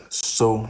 So,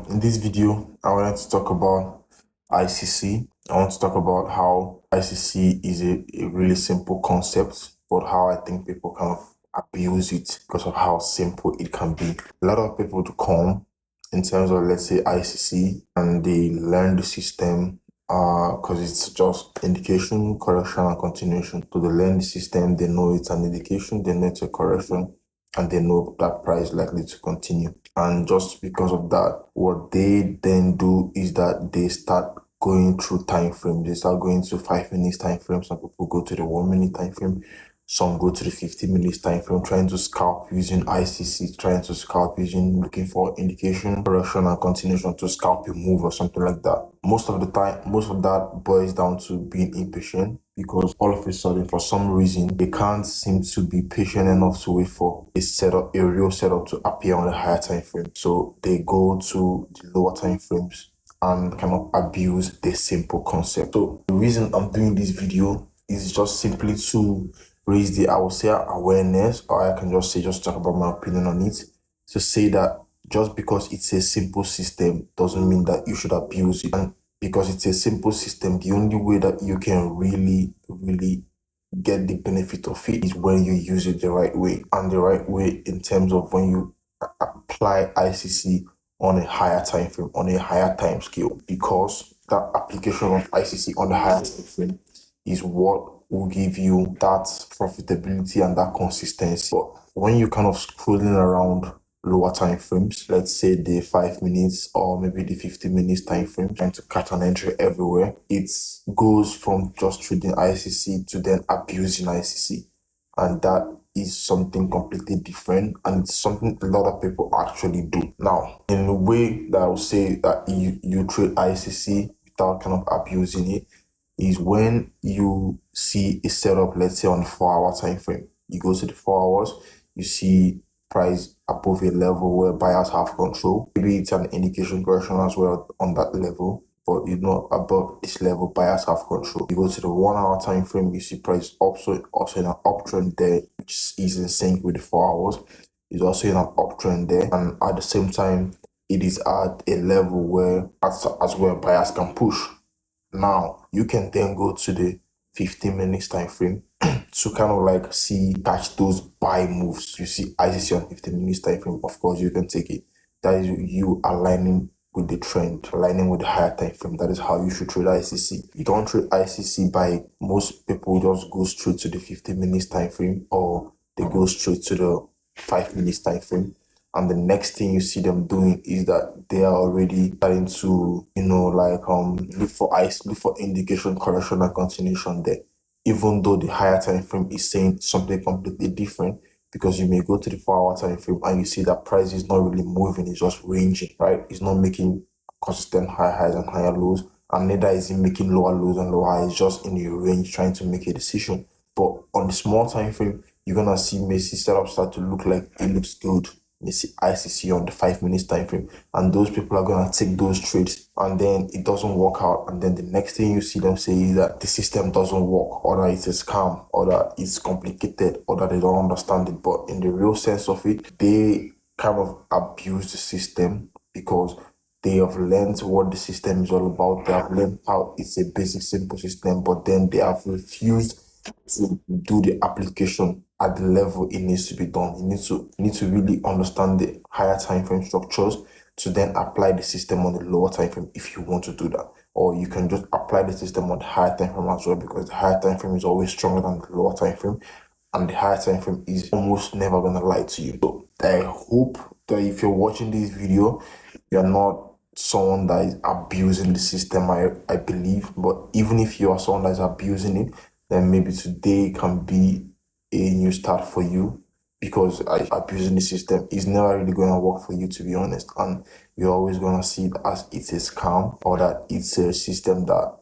in this video, I wanted to talk about ICC. I want to talk about how ICC is a really simple concept, but how I think people kind of abuse it because of how simple it can be. A lot of people to come in terms of, let's say, ICC, and they learn the system because it's just indication, correction, and continuation. So they learn the system, they know it's an indication, they know it's a correction, and they know that price is likely to continue. And just because of that, what they then do is that they start going through time frames. They start going to 5 minutes time frame. Some people go to the 1 minute time frame. Some go to the 50 minutes time frame, trying to scalp using ICC, trying to scalp using looking for indication, correction, and continuation to scalp a move or something like that. Most of the time, most of that boils down to being impatient, because all of a sudden, for some reason, they can't seem to be patient enough to wait for a real setup to appear on the higher time frame. So they go to the lower time frames and kind of abuse the simple concept. So the reason I'm doing this video is just simply to raise the, I would say, awareness, or I can just say, just talk about my opinion on it, to say that just because it's a simple system doesn't mean that you should abuse it. And because it's a simple system, the only way that you can really get the benefit of it is when you use it the right way. And the right way in terms of when you apply ICC on a higher time frame, on a higher time scale, because that application of ICC on the higher time frame is what will give you that profitability and that consistency. But when you kind of scrolling around lower time frames, let's say the 5 minutes or maybe the 50 minutes time frame, trying to catch an entry everywhere, it goes from just trading ICC to then abusing ICC. And that is something completely different, and it's something a lot of people actually do. Now, in a way that I would say that you trade ICC without kind of abusing it is when you see a setup, let's say on the 4-hour time frame. You go to the 4 hours, you see price above a level where buyers have control. Maybe it's an indication correction as well on that level, but above this level, buyers have control. You go to the 1-hour time frame, you see price also in an uptrend there, which is in sync with the 4 hours. It's also in an uptrend there, and at the same time, it is at a level where as well buyers can push. Now you can then go to the 15 minutes time frame to kind of like catch those buy moves. You see ICC on 15 minutes time frame, of course you can take it. That is you aligning with the trend, aligning with the higher time frame. That is how you should trade ICC. You don't trade ICC by, most people just go straight to the 15 minutes time frame, or they go straight to the 5 minutes time frame. And the next thing you see them doing is that they are already starting to, look for indication, correction, and continuation there. Even though the higher time frame is saying something completely different, because you may go to the 4-hour time frame and you see that price is not really moving, it's just ranging, right? It's not making consistent high highs and higher lows, and neither is it making lower lows and lower highs, just in a range trying to make a decision. But on the small time frame, you're gonna see Messi setup start to look like it looks good. You see ICC on the 5 minutes time frame, and those people are gonna take those trades, and then it doesn't work out, and then the next thing you see them say is that the system doesn't work, or that it's a scam, or that it's complicated, or that they don't understand it. But in the real sense of it, they kind of abuse the system because they have learned what the system is all about. They have learned how it's a basic, simple system, but then they have refused to do the application at the level it needs to be done. You need to really understand the higher time frame structures to then apply the system on the lower time frame if you want to do that. Or you can just apply the system on the higher time frame as well, because the higher time frame is always stronger than the lower time frame, and the higher time frame is almost never gonna lie to you. So I hope that if you're watching this video, you're not someone that is abusing the system, I believe. But even if you are someone that is abusing it, then maybe today can be a new start for you, because abusing the system is never really going to work for you, to be honest. And you're always going to see it as it's a scam, or that it's a system that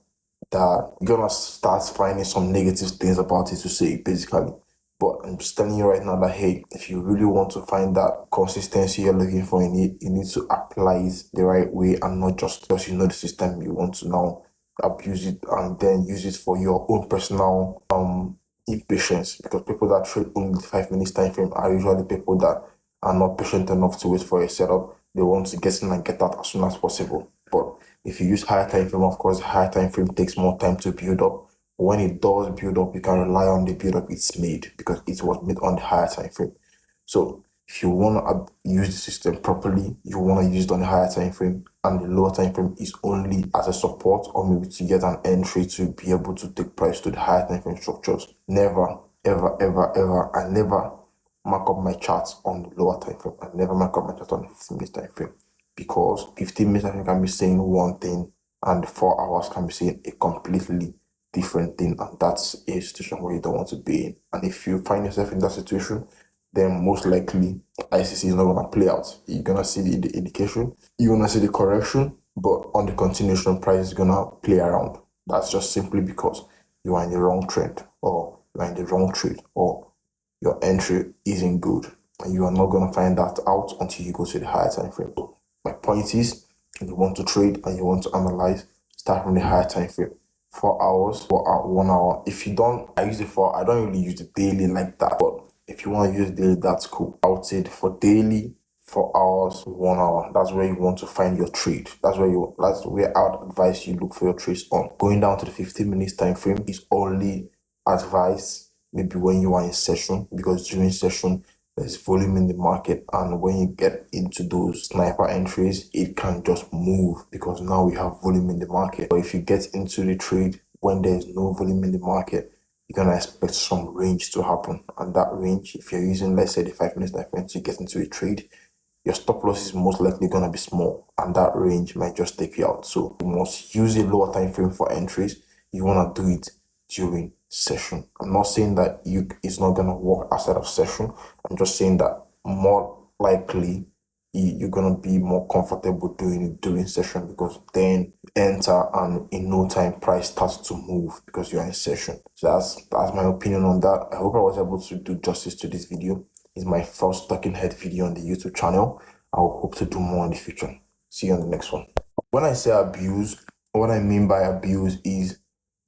you're going to start finding some negative things about it to say, basically. But I'm just telling you right now that, hey, if you really want to find that consistency you're looking for in it, you need to apply it the right way, and not just because you know the system, you want to now abuse it and then use it for your own personal impatience. Because people that trade only 5 minutes time frame are usually people that are not patient enough to wait for a setup. they want to get in and get out as soon as possible. But if you use higher time frame, of course, higher time frame takes more time to build up. When it does build up, you can rely on the build up it's made because it was made on the higher time frame. So if you want to use the system properly, you want to use it on the higher time frame, and the lower time frame is only as a support or maybe to get an entry to be able to take price to the higher time frame structures. Never, ever, ever, ever, I never mark up my charts on the lower time frame. I never mark up my chart on the 15 minutes time frame because 15 minutes time frame can be saying one thing and 4 hours can be saying a completely different thing, and that's a situation where you don't want to be in. And if you find yourself in that situation, then most likely ICC is not gonna play out. You're gonna see the indication, you're gonna see the correction, but on the continuation, price is gonna play around. That's just simply because you are in the wrong trend, or you are in the wrong trade, or your entry isn't good, and you are not gonna find that out until you go to the higher time frame. So my point is, if you want to trade and you want to analyze, start from the higher time frame. 4 hours or 1 hour. If you don't, I don't really use the daily like that, but if you want to use daily, that's cool. I would say for daily, 4 hours, 1 hour. That's where you want to find your trade. That's where I would advise you look for your trades on. Going down to the 15 minutes time frame is only advised maybe when you are in session, because during session there's volume in the market, and when you get into those sniper entries, it can just move because now we have volume in the market. But if you get into the trade when there's no volume in the market, you're gonna expect some range to happen, and that range, if you're using, let's say, the 5 minutes time frame to get into a trade, your stop loss is most likely gonna be small, and that range might just take you out. So you must use a lower time frame for entries. You wanna do it during session. I'm not saying that it's not gonna work outside of session. I'm just saying that more likely you're gonna be more comfortable doing it during session, because then enter and in no time price starts to move because you're in session. So that's my opinion on that. I hope I was able to do justice to this video. It's my first talking head video on the YouTube channel. I will hope to do more in the future. See you on the next one. When I say abuse, what I mean by abuse is,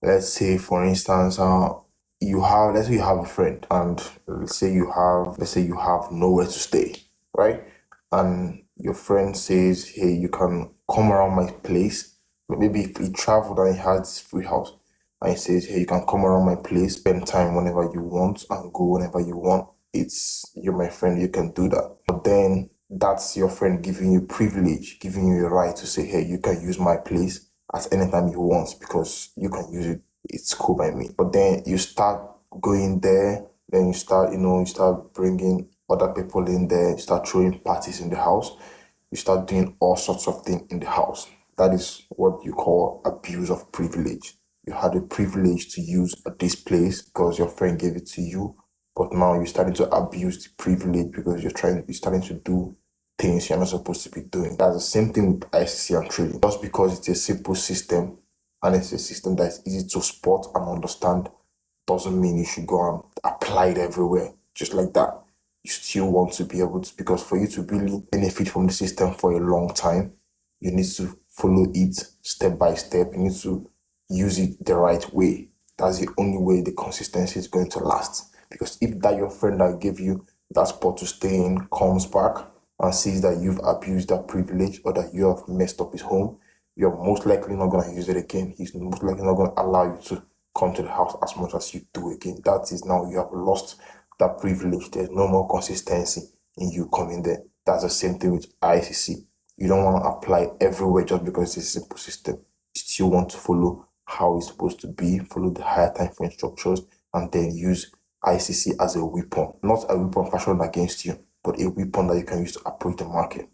let's say, for instance, let's say you have a friend, and let's say you have nowhere to stay, right? And your friend says, hey, you can come around my place. Maybe if he traveled and he has this free house, and he says, hey, you can come around my place, spend time whenever you want, and go whenever you want. You're my friend, you can do that. But then that's your friend giving you privilege, giving you a right to say, hey, you can use my place at any time you want because you can use it. It's cool by me. But then you start going there, then you start bringing other people in there, you start throwing parties in the house, you start doing all sorts of things in the house. That is what you call abuse of privilege. You had the privilege to use this place because your friend gave it to you, but now you're starting to abuse the privilege because you're starting to do things you're not supposed to be doing. That's the same thing with ICC and trading. Just because it's a simple system and it's a system that's easy to spot and understand doesn't mean you should go and apply it everywhere just like that. You still want to be able to, because for you to really benefit from the system for a long time, you need to follow it step by step. You need to use it the right way. That's the only way the consistency is going to last. Because if that your friend that gave you that spot to stay in comes back and sees that you've abused that privilege or that you have messed up his home, you're most likely not going to use it again. He's most likely not going to allow you to come to the house as much as you do again. That is, now you have lost that privilege. There's no more consistency in you coming there. That's the same thing with ICC. You don't want to apply everywhere just because it's a simple system. You still want to follow how it's supposed to be, follow the higher time frame structures, and then use ICC as a weapon. Not a weapon fashioned against you, but a weapon that you can use to approach the market.